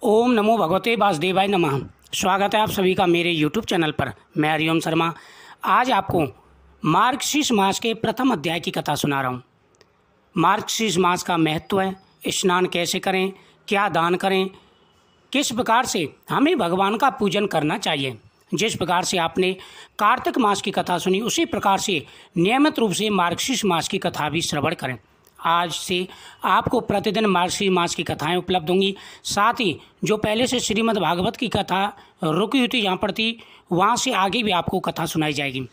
ओम नमो भगवते वासुदेवाय नमः। स्वागत है आप सभी का मेरे यूट्यूब चैनल पर। मैं हरिओम शर्मा आज आपको मार्गशीर्ष मास के प्रथम अध्याय की कथा सुना रहा हूँ। मार्गशीर्ष मास का महत्व है, स्नान कैसे करें, क्या दान करें, किस प्रकार से हमें भगवान का पूजन करना चाहिए। जिस प्रकार से आपने कार्तिक मास की कथा सुनी उसी प्रकार से नियमित रूप से मार्गशीर्ष मास की कथा भी श्रवण करें। आज से आपको प्रतिदिन मार्गशीर्ष मास की कथाएं उपलब्ध होंगी। साथ ही जो पहले से श्रीमद् भागवत की कथा रुकी हुई थी यहाँ पर थी, वहाँ से आगे भी आपको कथा सुनाई जाएगी।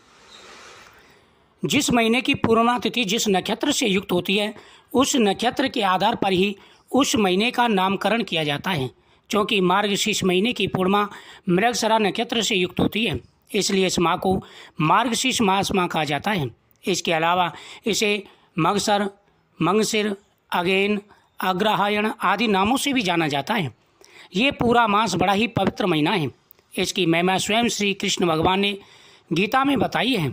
जिस महीने की पूर्णिमा तिथि जिस नक्षत्र से युक्त होती है उस नक्षत्र के आधार पर ही उस महीने का नामकरण किया जाता है। क्योंकि मार्गशीर्ष महीने की पूर्णिमा मृगशिरा नक्षत्र से युक्त होती है, इसलिए इस माह को मार्गशीर्ष मास माह कहा जाता है। इसके अलावा इसे मगसर, मंगसिर, अगेन, अग्रहायण आदि नामों से भी जाना जाता है। ये पूरा मास बड़ा ही पवित्र महीना है। इसकी महिमा स्वयं श्री कृष्ण भगवान ने गीता में बताई है।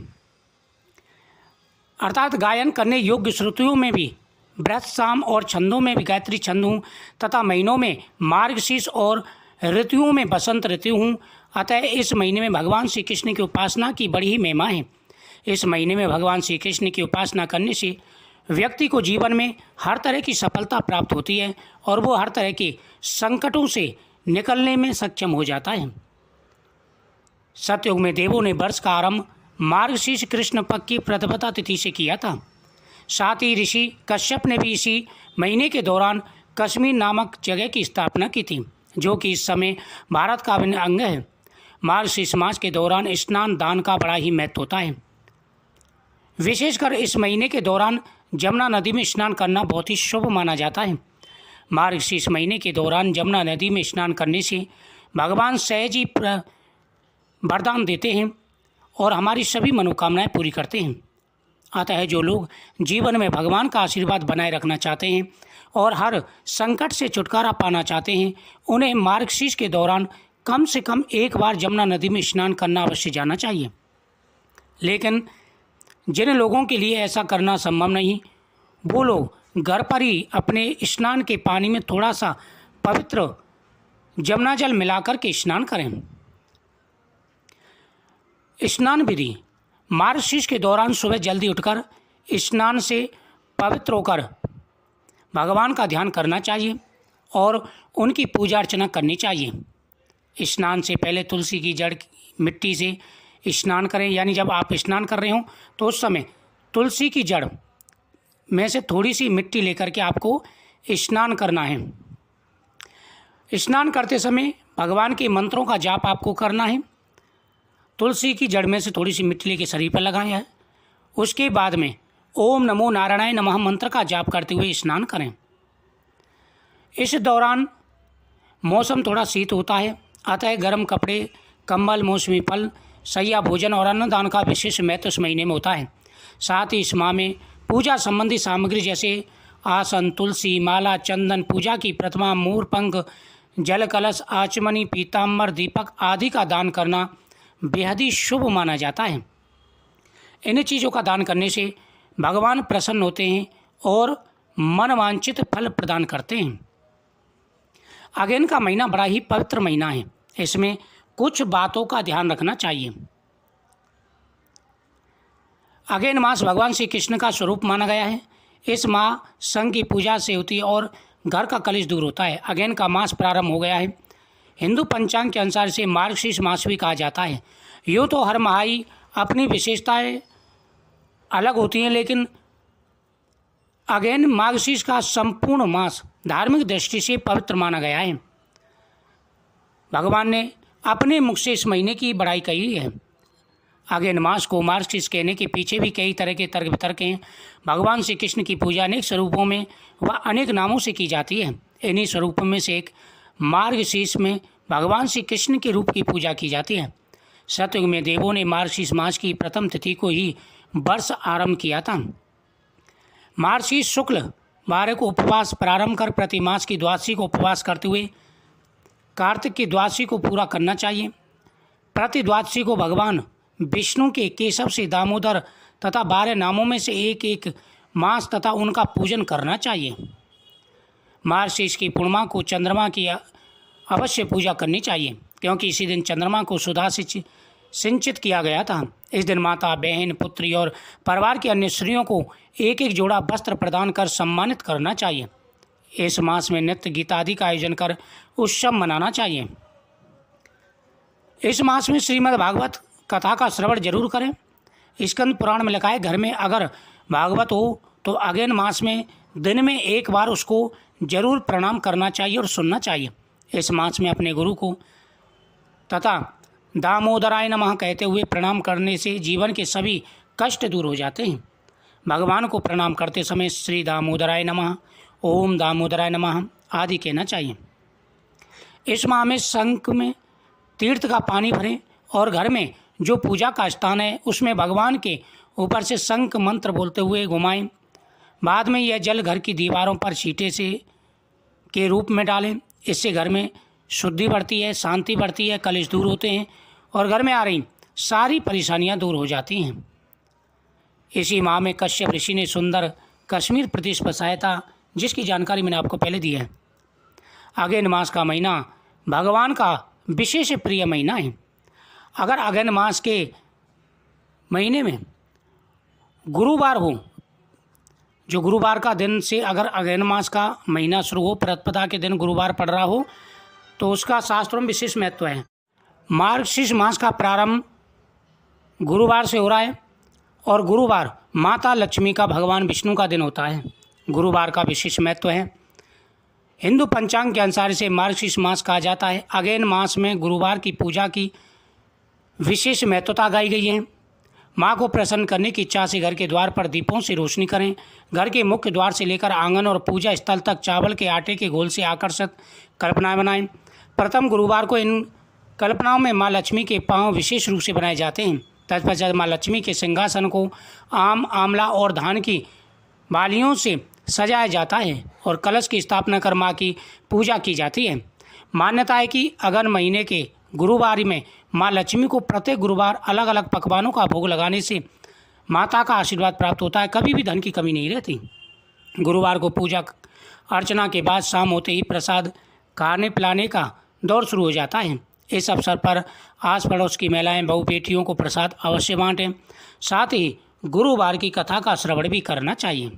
अर्थात गायन करने योग्य श्रुतियों में भी व्रत, साम और छंदों में भी गायत्री छंद हूँ तथा महीनों में मार्गशीर्ष और ऋतुओं में बसंत ऋतु हूँ। अतः इस महीने में भगवान श्री कृष्ण की उपासना की बड़ी ही महिमा है। इस महीने में भगवान श्री कृष्ण की उपासना करने से व्यक्ति को जीवन में हर तरह की सफलता प्राप्त होती है और वो हर तरह के संकटों से निकलने में सक्षम हो जाता है। सतयुग में देवों ने वर्ष का आरंभ मार्गशीर्ष कृष्ण पक्ष की प्रतिपदा तिथि से किया था। साथ ही ऋषि कश्यप ने भी इसी महीने के दौरान कश्मीर नामक जगह की स्थापना की थी, जो कि इस समय भारत का अभिन्न अंग है। मार्गशीर्ष मास के दौरान स्नान दान का बड़ा ही महत्व होता है। विशेषकर इस महीने के दौरान जमुना नदी में स्नान करना बहुत ही शुभ माना जाता है। मार्गशीर्ष महीने के दौरान जमुना नदी में स्नान करने से भगवान सहज ही वरदान देते हैं और हमारी सभी मनोकामनाएं पूरी करते हैं। अतः जो लोग जीवन में भगवान का आशीर्वाद बनाए रखना चाहते हैं और हर संकट से छुटकारा पाना चाहते हैं, उन्हें मार्गशीर्ष के दौरान कम से कम एक बार जमुना नदी में स्नान करना अवश्य जाना चाहिए। लेकिन जिन लोगों के लिए ऐसा करना संभव नहीं, वो लोग घर पर ही अपने स्नान के पानी में थोड़ा सा पवित्र जमुना जल मिलाकर के स्नान करें। स्नान विधि: मार्गशीर्ष के दौरान सुबह जल्दी उठकर स्नान से पवित्र होकर भगवान का ध्यान करना चाहिए और उनकी पूजा अर्चना करनी चाहिए। स्नान से पहले तुलसी की जड़ मिट्टी से स्नान करें, यानी जब आप स्नान कर रहे हो तो उस समय तुलसी की जड़ में से थोड़ी सी मिट्टी लेकर के आपको स्नान करना है। स्नान करते समय भगवान के मंत्रों का जाप आपको करना है। तुलसी की जड़ में से थोड़ी सी मिट्टी लेकर शरीर पर लगाया है। उसके बाद में ओम नमो नारायणाय नमः मंत्र का जाप करते हुए स्नान करें। इस दौरान मौसम थोड़ा शीत होता है, अतः गर्म कपड़े, कंबल, मौसमी फल, सैया भोजन और अन्नदान का विशेष महत्व इस महीने में होता है। साथ ही इस माह में पूजा संबंधी सामग्री जैसे आसन, तुलसी माला, चंदन, पूजा की प्रतिमा, मोर पंख, जल कलश, आचमनी, पीताम्बर, दीपक आदि का दान करना बेहद ही शुभ माना जाता है। इन चीज़ों का दान करने से भगवान प्रसन्न होते हैं और मनवांछित फल प्रदान करते हैं। अगेन का महीना बड़ा ही पवित्र महीना है। इसमें कुछ बातों का ध्यान रखना चाहिए। अगेन मास भगवान श्री कृष्ण का स्वरूप माना गया है। इस माह संघ की पूजा से होती है और घर का कलेश दूर होता है। अगेन का मास प्रारंभ हो गया है। हिंदू पंचांग के अनुसार इसे मार्गशीर्ष मास भी कहा जाता है। यूँ तो हर माह ही अपनी विशेषताएं अलग होती हैं, लेकिन अगेन मार्गशीर्ष का संपूर्ण मास धार्मिक दृष्टि से पवित्र माना गया है। भगवान ने अपने मुख से इस महीने की बड़ाई कही है। अगेन मास को मार्गशीर्ष कहने के पीछे भी कई तरह के तर्क वितर्क हैं। भगवान श्री कृष्ण की पूजा अनेक स्वरूपों में व अनेक नामों से की जाती है। इन्हीं स्वरूपों में से एक मार्गशीर्ष में भगवान श्री कृष्ण के रूप की पूजा की जाती है। सतयुग में देवों ने मार्गशीर्ष मास की प्रथम तिथि को ही वर्ष आरंभ किया था। मार्गशीर्ष शुक्ल 12 को उपवास प्रारंभ कर प्रति मास की द्वादशी को उपवास करते हुए कार्तिक की द्वादशी को पूरा करना चाहिए। प्रति द्वादशी को भगवान विष्णु के केशव से दामोदर तथा 12 नामों में से एक एक मास तथा उनका पूजन करना चाहिए। मार्गशीर्ष की पूर्णिमा को चंद्रमा की अवश्य पूजा करनी चाहिए, क्योंकि इसी दिन चंद्रमा को सुधा से सिंचित किया गया था। इस दिन माता, बहन, पुत्री और परिवार की अन्य स्त्रियों को एक एक जोड़ा वस्त्र प्रदान कर सम्मानित करना चाहिए। इस मास में नृत्य, गीत आदि का आयोजन कर उत्सव मनाना चाहिए। इस मास में श्रीमद् भागवत कथा का श्रवण जरूर करें। स्कंद पुराण में लिखा है, घर में अगर भागवत हो तो अगेन मास में दिन में एक बार उसको जरूर प्रणाम करना चाहिए और सुनना चाहिए। इस मास में अपने गुरु को तथा दामोदराय नमः कहते हुए प्रणाम करने से जीवन के सभी कष्ट दूर हो जाते हैं। भगवान को प्रणाम करते समय श्री दामोदराय नमः, ओम दामोदराय नमः आदि कहना चाहिए। इस माह में शंख में तीर्थ का पानी भरें और घर में जो पूजा का स्थान है उसमें भगवान के ऊपर से शंख मंत्र बोलते हुए घुमाएं। बाद में यह जल घर की दीवारों पर छींटे से के रूप में डालें। इससे घर में शुद्धि बढ़ती है, शांति बढ़ती है, कलेश दूर होते हैं और घर में आ रही सारी परेशानियां दूर हो जाती हैं। इसी माह में कश्यप ऋषि ने सुंदर कश्मीर प्रदेश बसाया था, जिसकी जानकारी मैंने आपको पहले दी है। अगेन मास का महीना भगवान का विशेष प्रिय महीना है। अगर अगेन मास के महीने में गुरुवार हो, जो गुरुवार का दिन से अगर अगेन मास का महीना शुरू हो, प्रतिपदा के दिन गुरुवार पड़ रहा हो, तो उसका शास्त्रों में विशेष महत्व है। मार्गशीर्ष मास का प्रारंभ गुरुवार से हो रहा है और गुरुवार माता लक्ष्मी का, भगवान विष्णु का दिन होता है। गुरुवार का विशेष महत्व है। हिंदू पंचांग के अनुसार इसे मार्गशीर्ष मास कहा जाता है। अगेन मास में गुरुवार की पूजा की विशेष महत्वता गाई गई है। माँ को प्रसन्न करने की इच्छा से घर के द्वार पर दीपों से रोशनी करें। घर के मुख्य द्वार से लेकर आंगन और पूजा स्थल तक चावल के आटे के घोल से आकर्षक कल्पनाएं बनाएं। प्रथम गुरुवार को इन कल्पनाओं में माँ लक्ष्मी के पांव विशेष रूप से बनाए जाते हैं। तत्पश्चात माँ लक्ष्मी के सिंहासन को आम, आंवला और धान की बालियों से सजाया जाता है और कलश की स्थापना कर माँ की पूजा की जाती है। मान्यता है कि अगन महीने के गुरुवार में माँ लक्ष्मी को प्रत्येक गुरुवार अलग अलग पकवानों का भोग लगाने से माता का आशीर्वाद प्राप्त होता है। कभी भी धन की कमी नहीं रहती। गुरुवार को पूजा अर्चना के बाद शाम होते ही प्रसाद खाने पिलाने का दौर शुरू हो जाता है। इस अवसर पर आस पड़ोस की महिलाएं, बहू बेटियों को प्रसाद अवश्य बांटें। साथ ही गुरुवार की कथा का श्रवण भी करना चाहिए।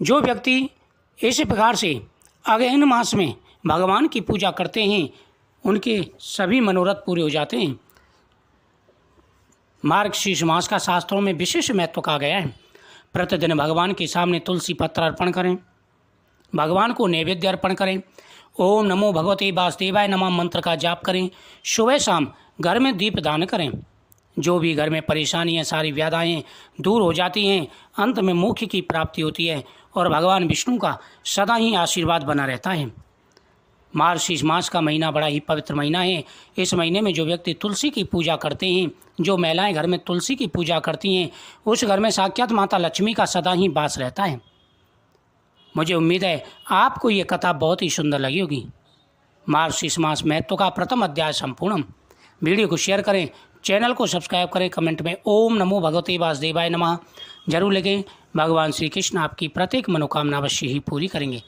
जो व्यक्ति इस प्रकार से अगहन मास में भगवान की पूजा करते हैं, उनके सभी मनोरथ पूरे हो जाते हैं। मार्गशीर्ष मास का शास्त्रों में विशेष महत्व कहा गया है। प्रतिदिन भगवान के सामने तुलसी पत्र अर्पण करें, भगवान को नैवेद्य अर्पण करें। ओम नमो भगवते वासुदेवाय नमः मंत्र का जाप करें। सुबह शाम घर में दीप दान करें। जो भी घर में परेशानियां, सारी व्याधाएं दूर हो जाती हैं। अंत में मोक्ष की प्राप्ति होती है और भगवान विष्णु का सदा ही आशीर्वाद बना रहता है। मार्गशीर्ष मास का महीना बड़ा ही पवित्र महीना है। इस महीने में जो व्यक्ति तुलसी की पूजा करते हैं, जो महिलाएं घर में तुलसी की पूजा करती हैं, उस घर में साक्षात माता लक्ष्मी का सदा ही वास रहता है। मुझे उम्मीद है आपको ये कथा बहुत ही सुंदर लगी होगी। मार्गशीर्ष मास महत्व का प्रथम अध्याय संपूर्ण। वीडियो को शेयर करें, चैनल को सब्सक्राइब करें, कमेंट में ओम नमो भगवते वासुदेवाय नमः जरूर लिखें। भगवान श्री कृष्ण आपकी प्रत्येक मनोकामना अवश्य ही पूरी करेंगे।